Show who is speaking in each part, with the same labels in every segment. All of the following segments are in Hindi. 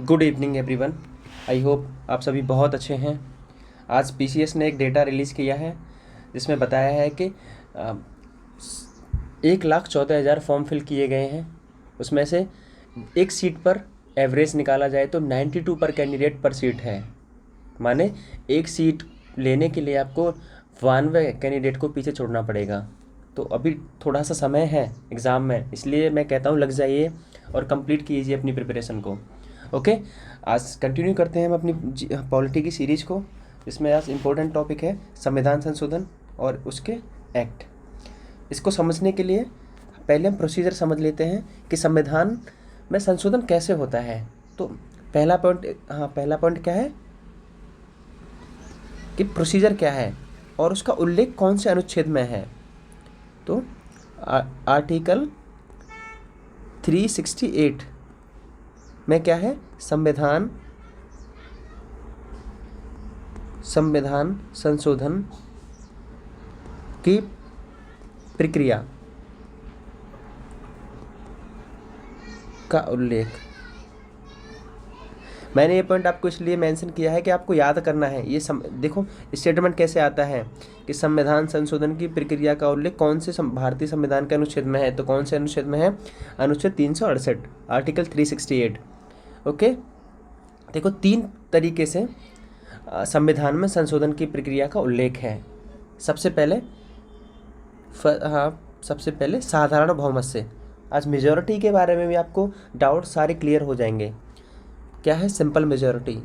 Speaker 1: Good evening everyone. I hope आप सभी बहुत अच्छे हैं। आज पीसीएस ने एक डेटा रिलीज़ किया है जिसमें बताया है कि 1,14,000 फॉर्म फिल किए गए हैं। उसमें से एक सीट पर एवरेज निकाला जाए तो 92 पर कैंडिडेट पर सीट है। माने एक सीट लेने के लिए आपको 92 कैंडिडेट को पीछे छोड़ना पड़ेगा। तो अभी थोड़ा सा समय है एग्ज़ाम में, इसलिए मैं कहता हूँ लग जाइए और कंप्लीट कीजिए अपनी प्रिपरेशन को। ओके, आज कंटिन्यू करते हैं हम अपनी पॉलिटी की सीरीज़ को, जिसमें आज इम्पोर्टेंट टॉपिक है संविधान संशोधन और उसके एक्ट। इसको समझने के लिए पहले हम प्रोसीजर समझ लेते हैं कि संविधान में संशोधन कैसे होता है। तो पहला पॉइंट क्या है कि प्रोसीजर क्या है और उसका उल्लेख कौन से अनुच्छेद में है। तो आर्टिकल 368 में क्या है, संविधान संशोधन की प्रक्रिया का उल्लेख। मैंने ये पॉइंट आपको इसलिए मेंशन किया है कि आपको याद करना है। ये देखो स्टेटमेंट कैसे आता है कि संविधान संशोधन की प्रक्रिया का उल्लेख कौन से भारतीय संविधान के अनुच्छेद में है। तो कौन से अनुच्छेद में है? अनुच्छेद 368, आर्टिकल 368। ओके, देखो 3 तरीके से संविधान में संशोधन की प्रक्रिया का उल्लेख है। सबसे पहले साधारण बहुमत से। आज मेजॉरिटी के बारे में भी आपको डाउट सारे क्लियर हो जाएंगे। क्या है? Simple majority.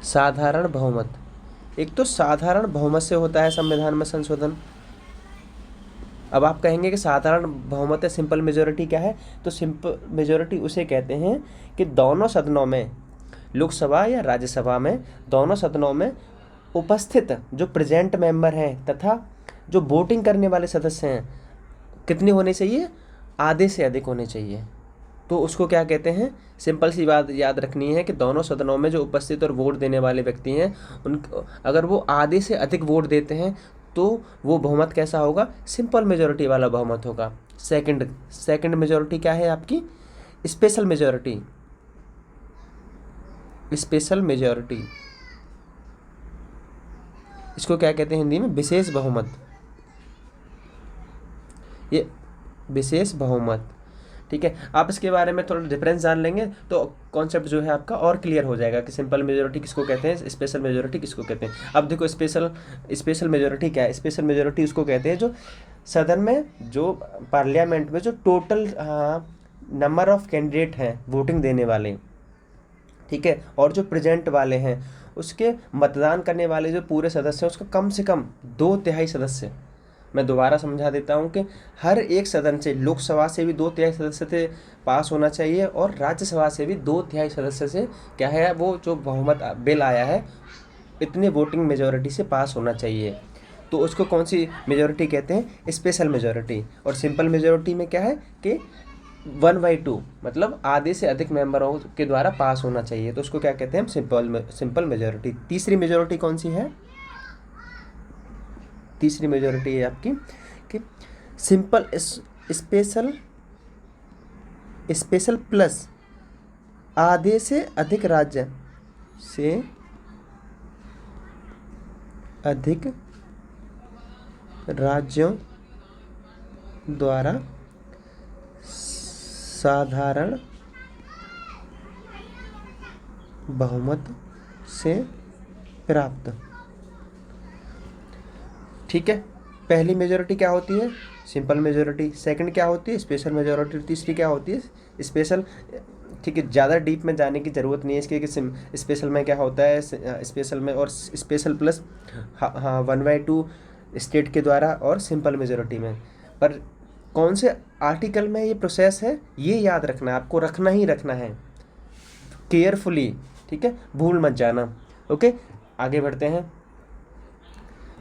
Speaker 1: साधारण बहुमत। एक तो साधारण बहुमत से होता है संविधान में संशोधन। अब आप कहेंगे कि साधारण बहुमत है, सिंपल मेजॉरिटी क्या है? तो सिंपल मेजॉरिटी उसे कहते हैं कि दोनों सदनों में, लोकसभा या राज्यसभा में, दोनों सदनों में उपस्थित जो प्रेजेंट मेंबर हैं तथा जो वोटिंग करने वाले सदस्य हैं, कितने होने चाहिए? आधे से अधिक होने चाहिए। तो उसको क्या कहते हैं? सिंपल सी बात याद रखनी है कि दोनों सदनों में जो उपस्थित और वोट देने वाले व्यक्ति हैं, अगर वो आधे से अधिक वोट देते हैं तो वो बहुमत कैसा होगा? सिंपल मेजॉरिटी वाला बहुमत होगा। सेकंड मेजॉरिटी क्या है आपकी? Special majority. स्पेशल मेजॉरिटी, इसको क्या कहते हैं हिंदी में? विशेष बहुमत। ये विशेष बहुमत, ठीक है। आप इसके बारे में थोड़ा डिफरेंस जान लेंगे तो कॉन्सेप्ट जो है आपका और क्लियर हो जाएगा कि सिंपल मेजॉरिटी किसको कहते हैं, स्पेशल मेजॉरिटी किसको कहते हैं। अब देखो स्पेशल मेजॉरिटी क्या है? स्पेशल मेजॉरिटी उसको कहते हैं जो सदन में, जो पार्लियामेंट में जो टोटल नंबर ऑफ कैंडिडेट हैं वोटिंग देने वाले, ठीक है, और जो प्रेजेंट वाले हैं, उसके मतदान करने वाले जो पूरे सदस्य हैं उसका कम से कम 2/3 सदस्य। मैं दोबारा समझा देता हूँ कि हर एक सदन से, लोकसभा से भी 2/3 सदस्य से पास होना चाहिए और राज्यसभा से भी 2/3 सदस्य से क्या है, वो जो बहुमत बिल आया है इतने वोटिंग मेजॉरिटी से पास होना चाहिए। तो उसको कौन सी मेजॉरिटी कहते हैं? Special majority. और सिंपल मेजॉरिटी में क्या है कि 1/2, मतलब आधे से अधिक मेंबरों के द्वारा पास होना चाहिए। तो उसको क्या कहते हैं? Simple majority. तीसरी मेजॉरिटी कौन सी है? तीसरी मेजॉरिटी है आपकी कि स्पेशल प्लस आधे से अधिक राज्यों द्वारा साधारण बहुमत से प्राप्त। ठीक है, पहली मेजॉरिटी क्या होती है? Simple majority. सेकंड क्या होती है? Special majority. तीसरी क्या होती है? स्पेशल। ठीक है, ज़्यादा डीप में जाने की ज़रूरत नहीं है इसके कि स्पेशल में क्या होता है। स्पेशल में और स्पेशल प्लस 1/2 स्टेट के द्वारा और सिंपल मेजॉरिटी में। पर कौन से आर्टिकल में ये प्रोसेस है, ये याद रखना है, आपको रखना ही रखना है केयरफुली, ठीक है, भूल मत जाना। ओके, आगे बढ़ते हैं।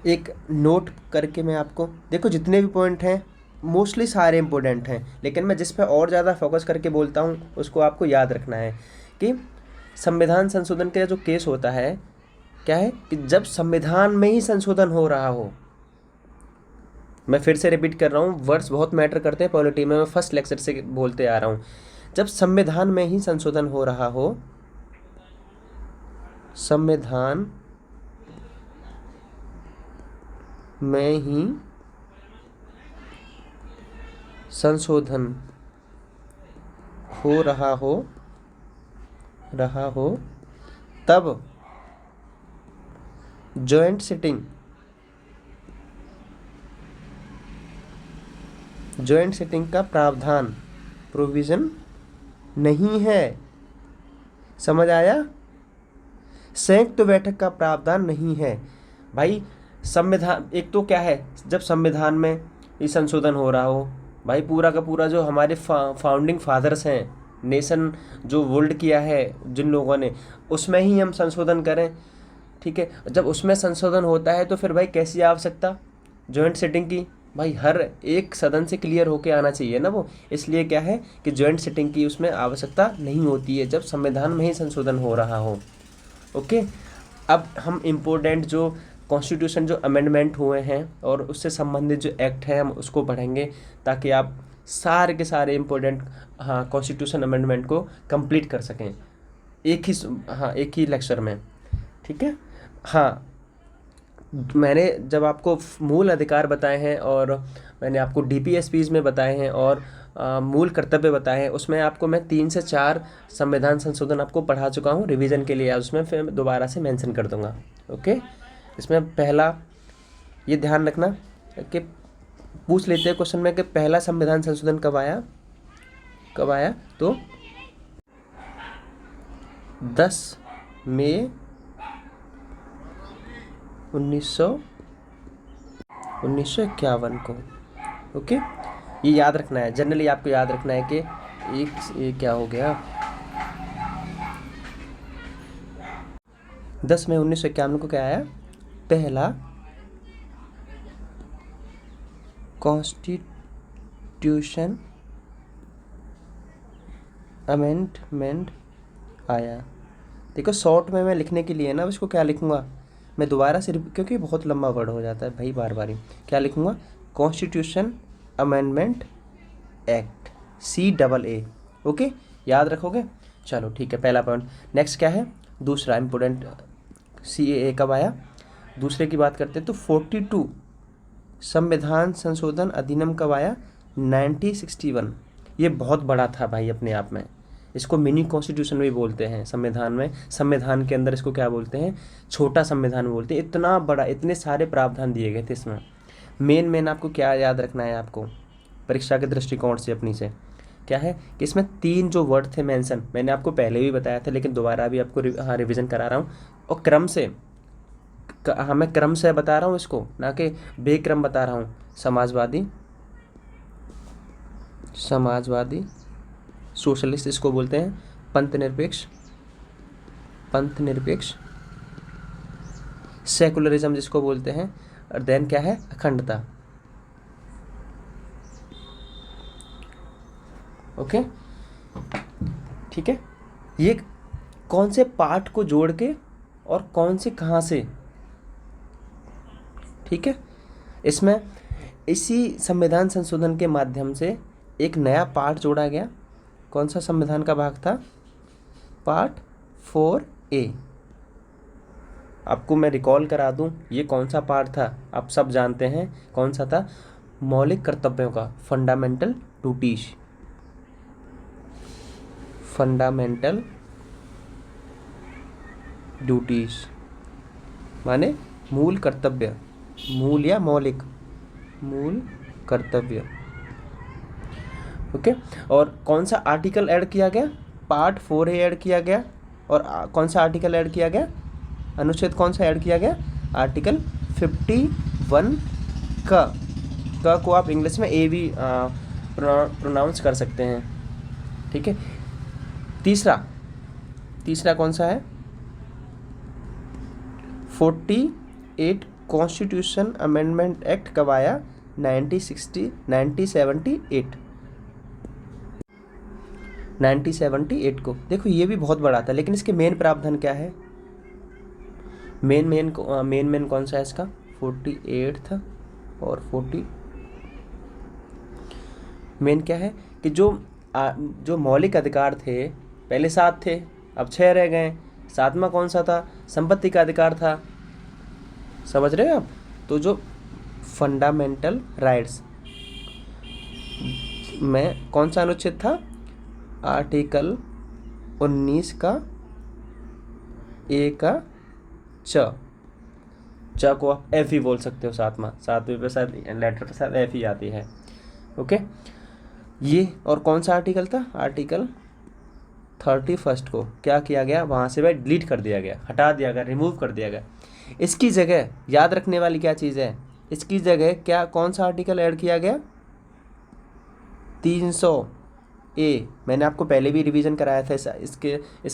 Speaker 1: एक नोट करके मैं आपको, देखो जितने भी पॉइंट हैं मोस्टली सारे इंपॉर्टेंट हैं, लेकिन मैं जिस पे और ज़्यादा फोकस करके बोलता हूँ उसको आपको याद रखना है कि संविधान संशोधन का जो केस होता है क्या है कि जब संविधान में ही संशोधन हो रहा हो, मैं फिर से रिपीट कर रहा हूँ, वर्ड्स बहुत मैटर करते हैं पॉलिटी में, मैं फर्स्ट लेक्चर से बोलते आ रहा हूँ। जब संविधान में ही संशोधन हो रहा हो, संविधान में ही संशोधन हो रहा हो तब जॉइंट सिटिंग का प्रावधान, प्रोविजन नहीं है। समझ आया? संयुक्त बैठक का प्रावधान नहीं है भाई। संविधान एक तो क्या है, जब संविधान में ये संशोधन हो रहा हो भाई, पूरा का पूरा जो हमारे फाउंडिंग फादर्स हैं, नेशन जो वोल्ड किया है जिन लोगों ने, उसमें ही हम संशोधन करें, ठीक है। जब उसमें संशोधन होता है तो फिर भाई कैसी आवश्यकता जॉइंट सिटिंग की? भाई हर एक सदन से क्लियर होके आना चाहिए ना वो, इसलिए क्या है कि जॉइंट सिटिंग की उसमें आवश्यकता नहीं होती है जब संविधान में ही संशोधन हो रहा हो। ओके, अब हम इम्पोर्टेंट जो कॉन्स्टिट्यूशन जो अमेंडमेंट हुए हैं और उससे संबंधित जो एक्ट हैं हम उसको पढ़ेंगे, ताकि आप सारे के सारे इम्पोर्टेंट कॉन्स्टिट्यूशन अमेंडमेंट को कंप्लीट कर सकें एक ही लेक्चर में, ठीक है। हाँ, मैंने जब आपको मूल अधिकार बताए हैं और मैंने आपको डीपीएसपीज में बताए हैं और मूल कर्तव्य बताए हैं, उसमें आपको मैं 3 से 4 संविधान संशोधन आपको पढ़ा चुका हूँ रिवीजन के लिए, उसमें फिर दोबारा से मेंशन कर दूंगा। ओके, इसमें पहला ये ध्यान रखना कि पूछ लेते हैं क्वेश्चन में कि पहला संविधान संशोधन कब आया तो 10 मई 1951 को। ओके, ये याद रखना है, जनरली आपको याद रखना है कि ये क्या हो गया, 10 मई 1951 को क्या आया, पहला कॉन्स्टिट्यूशन अमेंडमेंट आया। देखो शॉर्ट में मैं लिखने के लिए ना इसको क्या लिखूंगा, मैं दोबारा से क्योंकि बहुत लंबा वर्ड हो जाता है भाई, बार बार ही क्या लिखूंगा, constitution amendment act, CAA। Okay, याद रखोगे? चलो ठीक है, पहला पॉइंट। नेक्स्ट क्या है, दूसरा इम्पोर्टेंट, CAA कब आया? दूसरे की बात करते हैं तो 42 संविधान संशोधन अधिनियम कब आया? 1961। ये बहुत बड़ा था भाई अपने आप में, इसको मिनी कॉन्स्टिट्यूशन भी बोलते हैं। संविधान में, संविधान के अंदर इसको क्या बोलते हैं, छोटा संविधान बोलते हैं। इतना बड़ा, इतने सारे प्रावधान दिए गए थे इसमें। मेन आपको क्या याद रखना है, आपको परीक्षा के दृष्टिकोण से अपनी से क्या है कि इसमें 3 जो वर्ड थे मेंशन, मैंने आपको पहले भी बताया था लेकिन दोबारा भी आपको रिवीजन करा रहा हूँ, और क्रम से मैं क्रम से बता रहा हूँ इसको, ना कि बेक्रम बता रहा हूँ। समाजवादी सोशलिस्ट इसको बोलते हैं, पंथ निरपेक्ष, सेकुलरिज्म जिसको बोलते हैं, और देन क्या है, अखंडता। ओके, ठीक है। ये कौन से पार्ट को जोड़ के और कौन से कहाँ से, ठीक है। इसमें इसी संविधान संशोधन के माध्यम से एक नया पार्ट जोड़ा गया। कौन सा संविधान का भाग था? Part 4A। आपको मैं रिकॉल करा दूं, ये कौन सा पार्ट था, आप सब जानते हैं कौन सा था, मौलिक कर्तव्यों का, फंडामेंटल ड्यूटीज माने मूल कर्तव्य, मूल या मौलिक, मूल कर्तव्य। ओके, और कौन सा आर्टिकल ऐड किया गया? पार्ट 4A ऐड किया गया। और कौन सा आर्टिकल ऐड किया गया, अनुच्छेद कौन सा ऐड किया गया? आर्टिकल 51 का को आप इंग्लिश में A भी प्रोनाउंस कर सकते हैं, ठीक है। तीसरा कौन सा है? 48 कॉन्स्टिट्यूशन अमेंडमेंट एक्ट कब आया? 1978 को। देखो ये भी बहुत बड़ा था, लेकिन इसके मेन प्रावधान क्या है? मेन कौन सा है इसका? 48 था और 40 मेन क्या है कि जो मौलिक अधिकार थे, पहले 7 थे, अब 6 रह गए। 7वां कौन सा था? संपत्ति का अधिकार था। समझ रहे हो आप? तो जो फंडामेंटल राइट्स में कौन सा अनुच्छेद था? आर्टिकल 19 का ए का च को आप एफ ही बोल सकते हो। 7वें पे शायद लेटर पे शायद एफ ही आती है। ओके, ये और कौन सा आर्टिकल था? आर्टिकल 31 को क्या किया गया? वहाँ से भाई डिलीट कर दिया गया, हटा दिया गया, रिमूव कर दिया गया। इसकी जगह याद रखने वाली क्या चीज़ है? इसकी जगह क्या कौन सा आर्टिकल ऐड किया गया? 300A। मैंने आपको पहले भी रिवीजन कराया था इस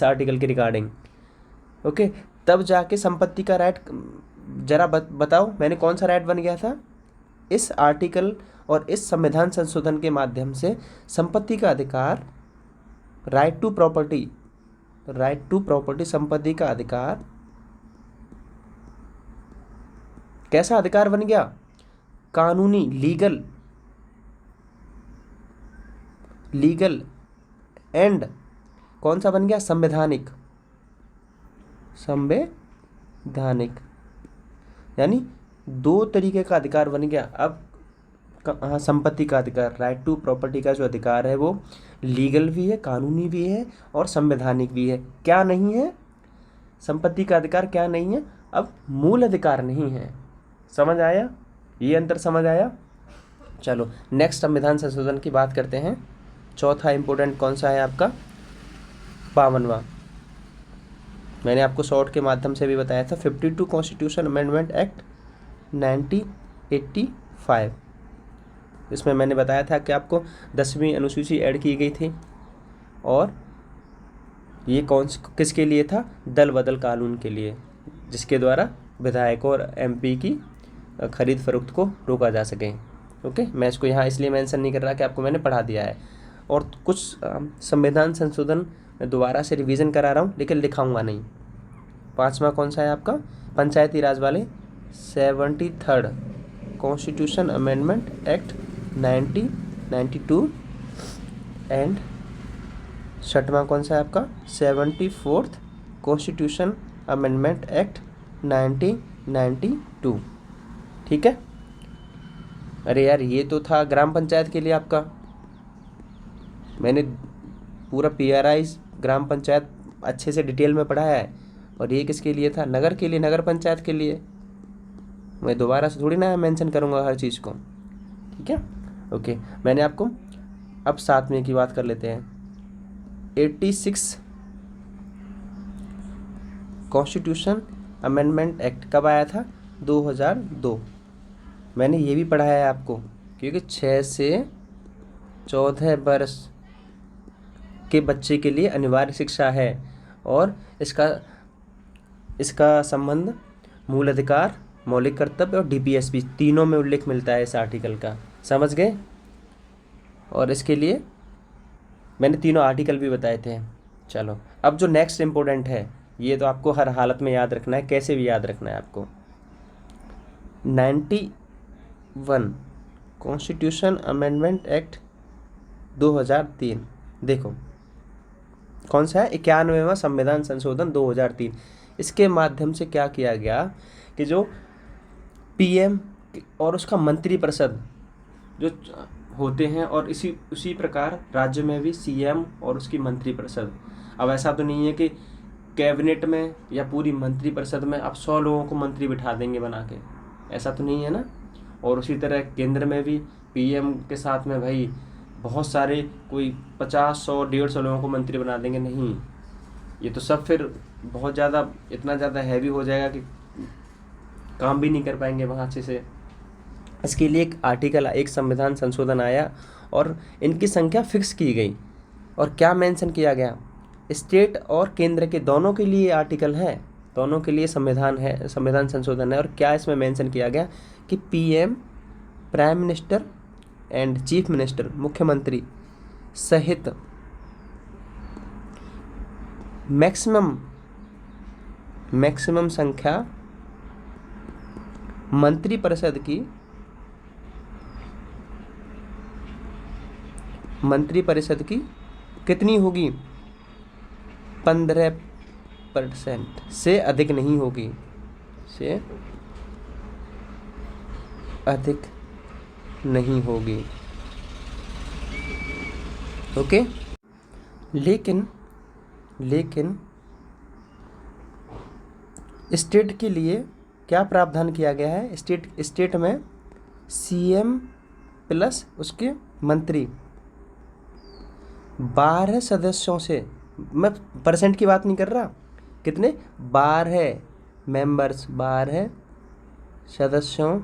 Speaker 1: आर्टिकल के रिगार्डिंग। ओके, तब जाके संपत्ति का राइट, जरा बताओ मैंने कौन सा राइट बन गया था? इस आर्टिकल और इस संविधान संशोधन के माध्यम से संपत्ति का अधिकार, राइट टू प्रॉपर्टी, संपत्ति का अधिकार कैसा अधिकार बन गया? कानूनी, लीगल एंड कौन सा बन गया? संवैधानिक, यानी 2 तरीके का अधिकार बन गया। अब हाँ, संपत्ति का अधिकार, राइट टू प्रॉपर्टी का जो अधिकार है वो लीगल भी है, कानूनी भी है और संवैधानिक भी है। क्या नहीं है? संपत्ति का अधिकार क्या नहीं है? अब मूल अधिकार नहीं है। समझ आया? ये अंतर समझ आया? चलो नेक्स्ट संविधान संशोधन की बात करते हैं। चौथा इंपॉर्टेंट कौन सा है आपका? 52वां। मैंने आपको शॉर्ट के माध्यम से भी बताया था। 52 कॉन्स्टिट्यूशन अमेंडमेंट एक्ट 1985। इसमें मैंने बताया था कि आपको 10वीं अनुसूची ऐड की गई थी और ये किसके लिए था? दल बदल कानून के लिए, जिसके द्वारा विधायकों और एमपी की खरीद फरोख्त को रोका जा सके। ओके, मैं इसको यहाँ इसलिए मेंशन नहीं कर रहा कि आपको मैंने पढ़ा दिया है। और कुछ संविधान संशोधन मैं दोबारा से रिवीजन करा रहा हूँ, लेकिन लिखाऊंगा नहीं। 5वां कौन सा है आपका? पंचायती राज वाले 73rd constitution amendment act 1992 and 6वां कौन सा है आपका? 74th constitution amendment act 1992। ठीक है। अरे यार, ये तो था ग्राम पंचायत के लिए आपका। मैंने पूरा PRI ग्राम पंचायत अच्छे से डिटेल में पढ़ाया है। और ये किसके लिए था? नगर के लिए, नगर पंचायत के लिए। मैं दोबारा से थोड़ी ना मेंशन करूँगा हर चीज़ को। ठीक है, ओके। मैंने आपको अब 7वें की बात कर लेते हैं। 86 कॉन्स्टिट्यूशन अमेंडमेंट एक्ट कब आया था? 2002। मैंने ये भी पढ़ाया है आपको, क्योंकि 6 से 14 वर्ष के बच्चे के लिए अनिवार्य शिक्षा है और इसका संबंध मूल अधिकार, मौलिक कर्तव्य और DPSP तीनों में उल्लेख मिलता है इस आर्टिकल का। समझ गए? और इसके लिए मैंने तीनों आर्टिकल भी बताए थे। चलो अब जो नेक्स्ट इम्पोर्टेंट है, ये तो आपको हर हालत में याद रखना है, कैसे भी याद रखना है आपको। 91 कॉन्स्टिट्यूशन अमेंडमेंट एक्ट 2003। देखो कौन सा है? 91वां संविधान संशोधन 2003। इसके माध्यम से क्या किया गया कि जो PM और उसका मंत्रिपरिषद जो होते हैं, और उसी प्रकार राज्य में भी CM और उसकी मंत्रिपरिषद। अब ऐसा तो नहीं है कि कैबिनेट में या पूरी मंत्रिपरिषद में आप 100 लोगों को मंत्री बिठा देंगे बना के, ऐसा तो नहीं है ना। और उसी तरह केंद्र में भी PM के साथ में भाई बहुत सारे, कोई 50, 100, 150 लोगों को मंत्री बना देंगे, नहीं। ये तो सब फिर बहुत ज़्यादा, इतना ज़्यादा हैवी हो जाएगा कि काम भी नहीं कर पाएंगे वहाँ अच्छे से। इसके लिए एक संविधान संशोधन आया और इनकी संख्या फिक्स की गई। और क्या मेंशन किया गया? स्टेट और केंद्र के दोनों के लिए आर्टिकल है, दोनों के लिए संविधान संशोधन है। और क्या इसमें मेंशन किया गया कि PM, prime minister and chief minister, मुख्यमंत्री सहित मैक्सिमम संख्या मंत्रिपरिषद की मंत्रिपरिषद की कितनी होगी? 15% से अधिक नहीं होगी, से अधिक नहीं होगी। ओके, लेकिन स्टेट के लिए क्या प्रावधान किया गया है? स्टेट में सीएम प्लस उसके मंत्री 12 सदस्यों से, मैं परसेंट की बात नहीं कर रहा, कितने? 12 मेंबर्स, 12 सदस्यों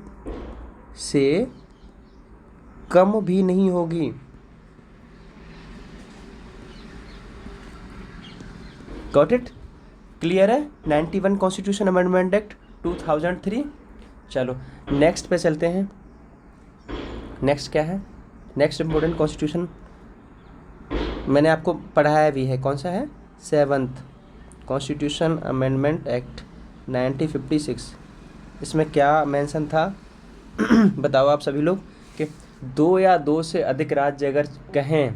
Speaker 1: से कम भी नहीं होगी। Got it? क्लियर है? 91 कॉन्स्टिट्यूशन अमेंडमेंट एक्ट 2003। चलो नेक्स्ट पे चलते हैं। नेक्स्ट क्या है? नेक्स्ट इम्पोर्टेंट कॉन्स्टिट्यूशन मैंने आपको पढ़ाया भी है, कौन सा है? 7th constitution amendment act 1956। इसमें क्या मेंशन था? बताओ आप सभी लोग कि 2 या 2 से अधिक राज्य अगर कहें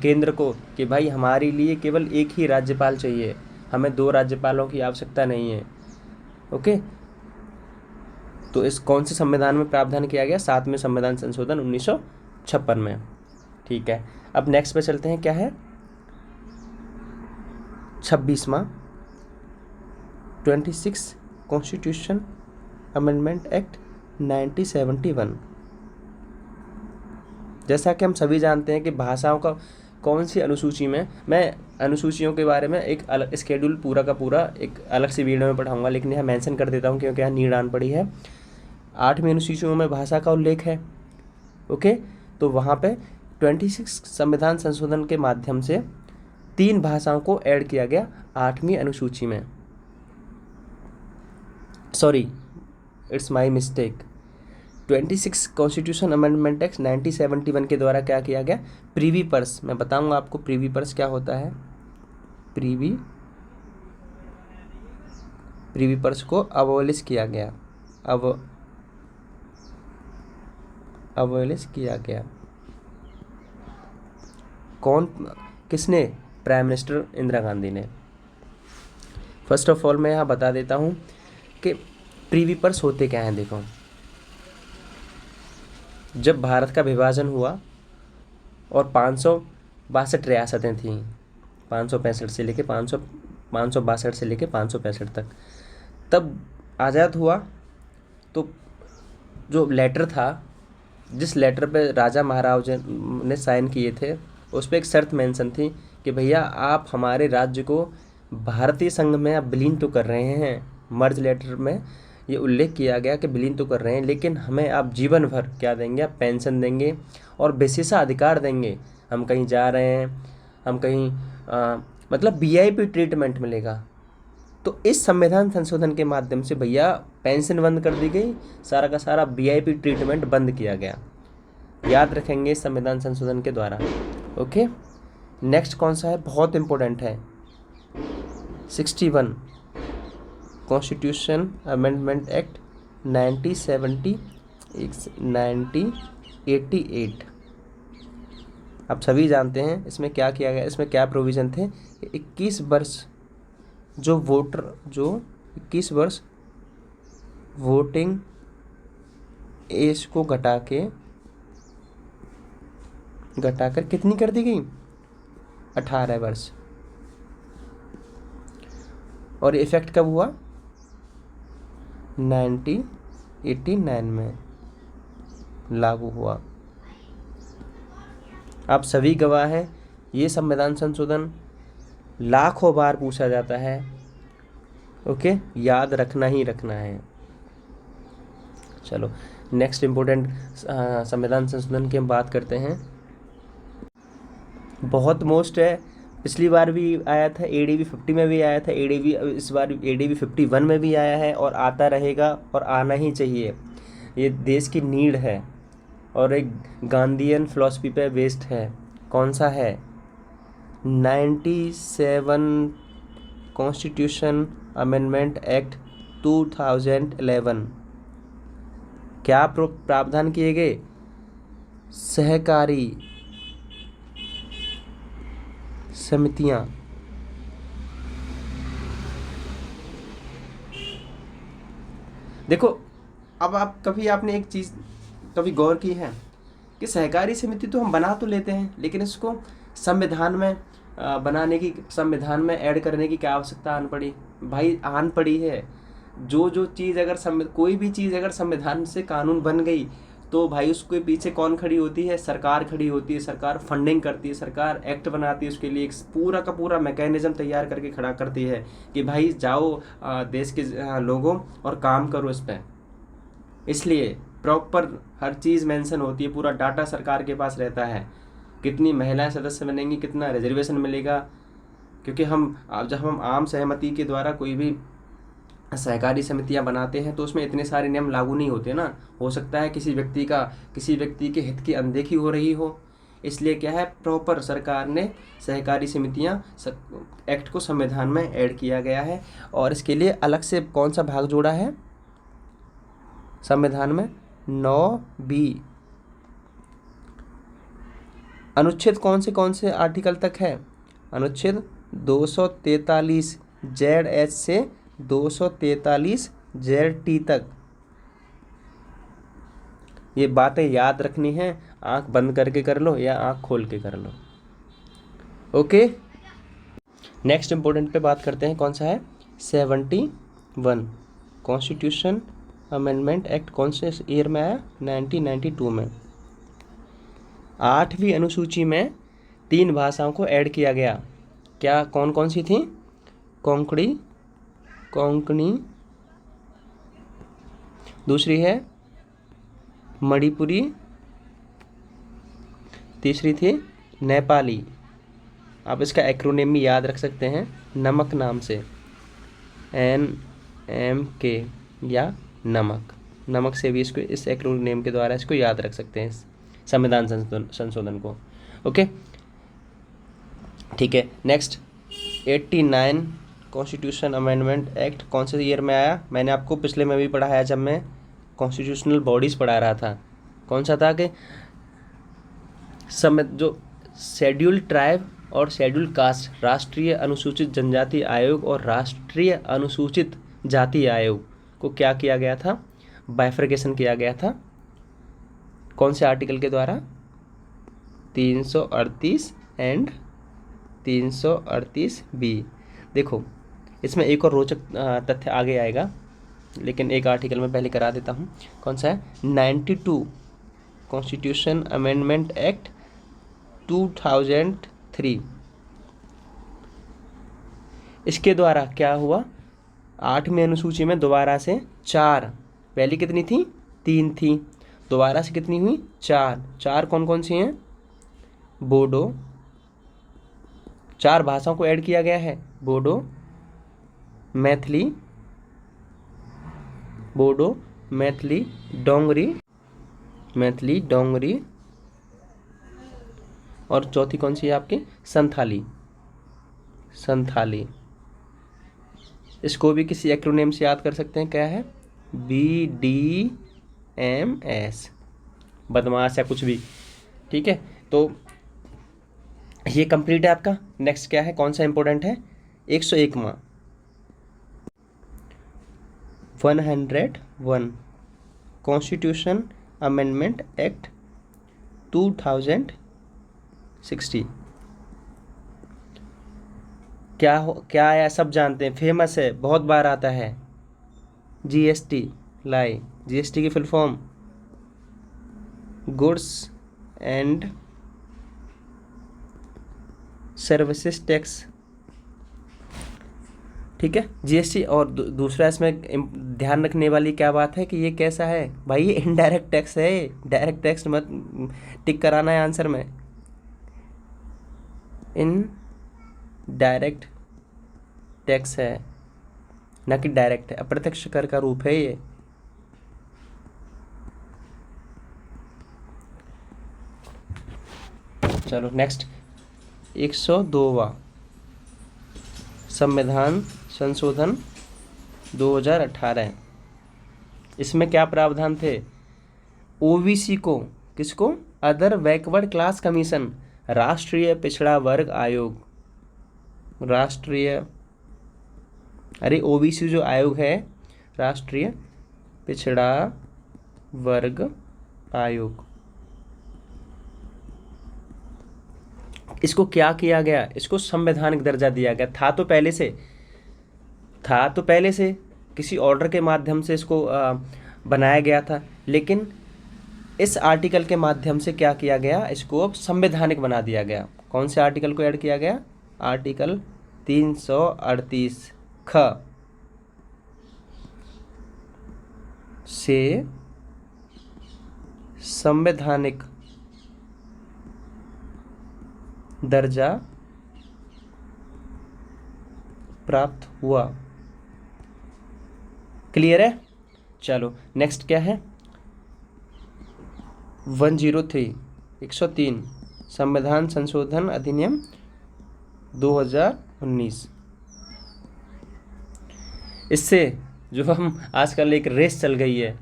Speaker 1: केंद्र को कि भाई हमारे लिए केवल एक ही राज्यपाल चाहिए, हमें 2 राज्यपालों की आवश्यकता नहीं है, ओके, तो इस कौन से संविधान में प्रावधान किया गया? 7वें संविधान संशोधन 1956 में। ठीक है, अब नेक्स्ट पे चलते हैं। क्या है? 26वां 26 कॉन्स्टिट्यूशन अमेंडमेंट एक्ट 1971। जैसा कि हम सभी जानते हैं कि भाषाओं का कौन सी अनुसूची में, मैं अनुसूचियों के बारे में एक अलग स्केड्यूल पूरा का पूरा एक अलग सी वीडियो में पढ़ाऊंगा, लेकिन यहाँ मेंशन कर देता हूँ क्योंकि यहाँ नीड आन पड़ी है। 8वीं अनुसूचियों में भाषा का उल्लेख है, ओके, तो वहाँ पे 26 संविधान संशोधन के माध्यम से 3 भाषाओं को ऐड किया गया 8वीं अनुसूची में। Sorry, it's my mistake. 26 constitution amendment act 1971 के द्वारा क्या किया गया? प्रीवी पर्स, मैं बताऊंगा आपको प्रीवी पर्स क्या होता है। प्रीवी पर्स को अबॉलिश किया गया, अबॉलिश किया गया। कौन, किसने? प्राइम मिनिस्टर इंदिरा गांधी ने। फर्स्ट ऑफ ऑल मैं यहाँ बता देता हूँ कि प्रीवी पर्स होते क्या हैं। देखो, जब भारत का विभाजन हुआ और 562 रियासतें थीं, 565 से लेके 562 से लेके 565 तक, तब आज़ाद हुआ, तो जो लेटर था, जिस लेटर पे राजा महाराज ने साइन किए थे, उस पर एक शर्त मेंशन थी कि भैया आप हमारे राज्य को भारतीय संघ में आप विलीन तो कर रहे हैं, मर्ज लेटर में ये उल्लेख किया गया कि विलीन तो कर रहे हैं, लेकिन हमें आप जीवन भर क्या देंगे? आप पेंशन देंगे और विशेषाधिकार देंगे। हम कहीं जा रहे हैं, हम कहीं मतलब वीआईपी ट्रीटमेंट मिलेगा। तो इस संविधान संशोधन के माध्यम से भैया पेंशन बंद कर दी गई, सारा का सारा वीआईपी ट्रीटमेंट बंद किया गया। याद रखेंगे इस संविधान संशोधन के द्वारा, ओके। नेक्स्ट कौन सा है? बहुत इंपॉर्टेंट है, 61 कॉन्स्टिट्यूशन अमेंडमेंट एक्ट 1988। आप सभी जानते हैं इसमें क्या किया गया, इसमें क्या प्रोविज़न थे? 21 वर्ष जो 21 वर्ष वोटिंग एज को घटाकर कितनी कर दी गई? 18 वर्ष। और इफेक्ट कब हुआ? 1989 में लागू हुआ। आप सभी गवाह हैं, ये संविधान संशोधन लाखों बार पूछा जाता है, ओके, याद रखना ही रखना है। चलो नेक्स्ट इम्पोर्टेंट संविधान संशोधन की हम बात करते हैं। बहुत मोस्ट है, पिछली बार भी आया था, ADB 50 में भी आया था, इस बार ADB 51 में भी आया है और आता रहेगा और आना ही चाहिए। ये देश की नीड है और एक गांधीयन फिलॉसफी पे बेस्ड है। कौन सा है? 97 कॉन्स्टिट्यूशन अमेंडमेंट एक्ट 2011। क्या प्रावधान किए गए? सहकारी समितियां देखो, अब आप कभी आपने एक चीज़ कभी गौर की है कि सहकारी समिति तो हम बना तो लेते हैं, लेकिन इसको संविधान में संविधान में ऐड करने की क्या आवश्यकता आन पड़ी? भाई आन पड़ी है। जो चीज़ अगर कोई भी चीज़ अगर संविधान से कानून बन गई तो भाई उसके पीछे कौन खड़ी होती है? सरकार खड़ी होती है। सरकार फंडिंग करती है, सरकार एक्ट बनाती है, उसके लिए एक पूरा का पूरा मैकेनिज्म तैयार करके खड़ा करती है कि भाई जाओ देश के लोगों और काम करो इस पर। इसलिए प्रॉपर हर चीज़ मेंशन होती है, पूरा डाटा सरकार के पास रहता है, कितनी महिलाएं सदस्य बनेंगी, कितना रिजर्वेशन मिलेगा। क्योंकि जब हम आम सहमति के द्वारा कोई भी सहकारी समितियां बनाते हैं तो उसमें इतने सारे नियम लागू नहीं होते ना। हो सकता है किसी व्यक्ति के हित की अनदेखी हो रही हो। इसलिए क्या है, प्रॉपर सरकार ने सहकारी समितियां एक्ट को संविधान में ऐड किया गया है। और इसके लिए अलग से कौन सा भाग जोड़ा है संविधान में? 9B। अनुच्छेद कौन से आर्टिकल तक है? अनुच्छेद 243 ZH से 243 ZT तक। ये बातें याद रखनी है, आंख बंद करके कर लो या आंख खोल के कर लो। ओके, नेक्स्ट इंपॉर्टेंट पे बात करते हैं। कौन सा है? 71 कॉन्स्टिट्यूशन अमेंडमेंट एक्ट कौन से ईयर में आया? 1992 में। 8वीं अनुसूची में 3 भाषाओं को ऐड किया गया। क्या कौन कौन सी थी? कोंकणी, दूसरी है मणिपुरी, तीसरी थी नेपाली। आप इसका एक्रोनिम भी याद रख सकते हैं नमक नाम से, NMK या नमक से भी इसको इस एक्रोनिम के द्वारा इसको याद रख सकते हैं संविधान संशोधन को। ओके, ठीक है। नेक्स्ट 89 कॉन्स्टिट्यूशन अमेंडमेंट एक्ट कौन से ईयर में आया? मैंने आपको पिछले में भी पढ़ाया जब मैं कॉन्स्टिट्यूशनल बॉडीज़ पढ़ा रहा था। कौन सा था कि जो शेड्यूल ट्राइब और शेड्यूल कास्ट, राष्ट्रीय अनुसूचित जनजाति आयोग और राष्ट्रीय अनुसूचित जाति आयोग को क्या किया गया था? बाइफर्केशन किया गया था। कौन से आर्टिकल के द्वारा? 338 एंड 338B। देखो, इसमें एक और रोचक तथ्य आगे आएगा, लेकिन एक आर्टिकल में पहले करा देता हूँ। कौन सा है? 92 कॉन्स्टिट्यूशन अमेंडमेंट एक्ट 2003। इसके द्वारा क्या हुआ? 8वीं अनुसूची में दोबारा से 4, पहली कितनी थी? 3 थी, दोबारा से कितनी हुई? 4 कौन कौन सी हैं? बोडो, 4 भाषाओं को ऐड किया गया है। बोडो, मैथिली, डोंगरी और चौथी कौन सी है आपकी? संथाली। इसको भी किसी एक्रोनिम से याद कर सकते हैं। क्या है? BDMS, बदमाश या कुछ भी। ठीक है, तो ये कंप्लीट है आपका। नेक्स्ट क्या है, कौन सा इंपॉर्टेंट है? 101वां 101 कॉन्स्टिट्यूशन अमेंडमेंट एक्ट 2060। क्या आया? सब जानते हैं, फेमस है, बहुत बार आता है। GST लाई। GST की full form goods and services tax. ठीक है, GST। और दूसरा इसमें ध्यान रखने वाली क्या बात है कि ये कैसा है? भाई ये इनडायरेक्ट टैक्स है। डायरेक्ट टैक्स मत टिक कराना है आंसर में। इनडायरेक्ट टैक्स है, ना कि डायरेक्ट है। अप्रत्यक्ष कर का रूप है ये। चलो नेक्स्ट 102वां संविधान संशोधन 2018। इसमें क्या प्रावधान थे? OBC को, किसको? अदर बैकवर्ड क्लास कमीशन, राष्ट्रीय पिछड़ा वर्ग आयोग राष्ट्रीय, अरे ओबीसी जो आयोग है, राष्ट्रीय पिछड़ा वर्ग आयोग, इसको क्या किया गया, इसको संवैधानिक दर्जा दिया गया। था तो पहले से किसी ऑर्डर के माध्यम से इसको बनाया गया था, लेकिन इस आर्टिकल के माध्यम से क्या किया गया, इसको अब संवैधानिक बना दिया गया। कौन से आर्टिकल को ऐड किया गया, आर्टिकल 338 ख से संवैधानिक दर्जा प्राप्त हुआ। क्लियर है? चलो नेक्स्ट क्या है, 103 संविधान संशोधन अधिनियम 2019। इससे जो हम आजकल एक रेस चल गई है,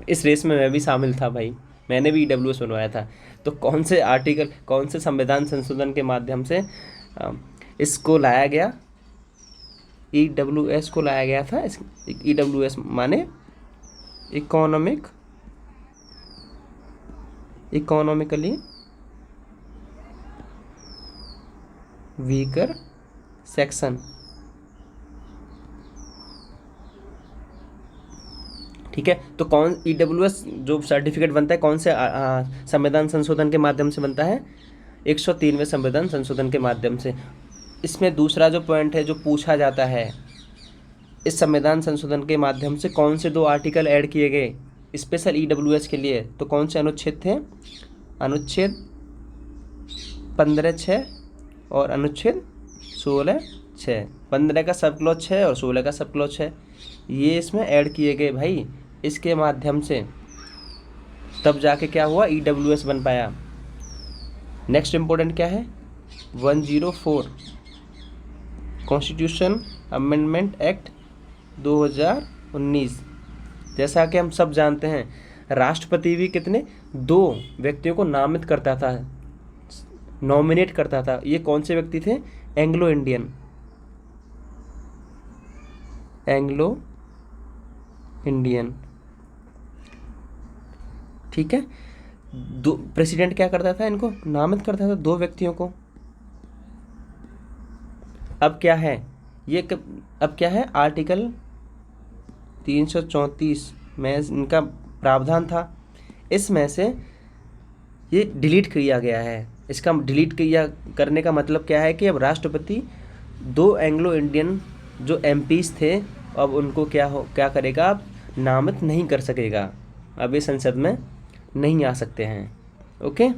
Speaker 1: इस रेस में मैं भी शामिल था भाई, मैंने भी ईडब्ल्यूएस बनवाया था। तो कौन से आर्टिकल, कौन से संविधान संशोधन के माध्यम से इसको लाया गया, ईडब्ल्यूएस को लाया गया था। ईडब्ल्यूएस माने इकोनॉमिकली वीकर सेक्शन, ठीक है। तो कौन ईडब्ल्यूएस जो सर्टिफिकेट बनता है कौन से संविधान संशोधन के माध्यम से बनता है, 103वें संविधान संशोधन के माध्यम से। इसमें दूसरा जो पॉइंट है जो पूछा जाता है, इस संविधान संशोधन के माध्यम से कौन से 2 आर्टिकल ऐड किए गए स्पेशल ईडब्ल्यूएस के लिए, तो कौन से अनुच्छेद थे, अनुच्छेद 15(6) और अनुच्छेद 16(6). 15 का सब क्लॉज 6 और 16 का सब क्लॉज 6, ये इसमें ऐड किए गए भाई। इसके माध्यम से तब जाके क्या हुआ, ईडब्ल्यूएस बन पाया। नेक्स्ट इम्पोर्टेंट क्या है, 104 कॉन्स्टिट्यूशन अमेंडमेंट एक्ट 2019। जैसा कि हम सब जानते हैं, राष्ट्रपति भी कितने 2 व्यक्तियों को नामित करता था, नॉमिनेट करता था। ये कौन से व्यक्ति थे, एंग्लो इंडियन, ठीक है। 2 प्रेसिडेंट क्या करता था, इनको नामित करता था 2 व्यक्तियों को। अब क्या है अब क्या है, आर्टिकल 334 में इनका प्रावधान था, इसमें से ये डिलीट किया गया है। इसका डिलीट किया करने का मतलब क्या है कि अब राष्ट्रपति 2 एंग्लो इंडियन जो एमपीज थे, अब उनको क्या करेगा, नामित नहीं कर सकेगा, अब ये संसद में नहीं आ सकते हैं। ओके।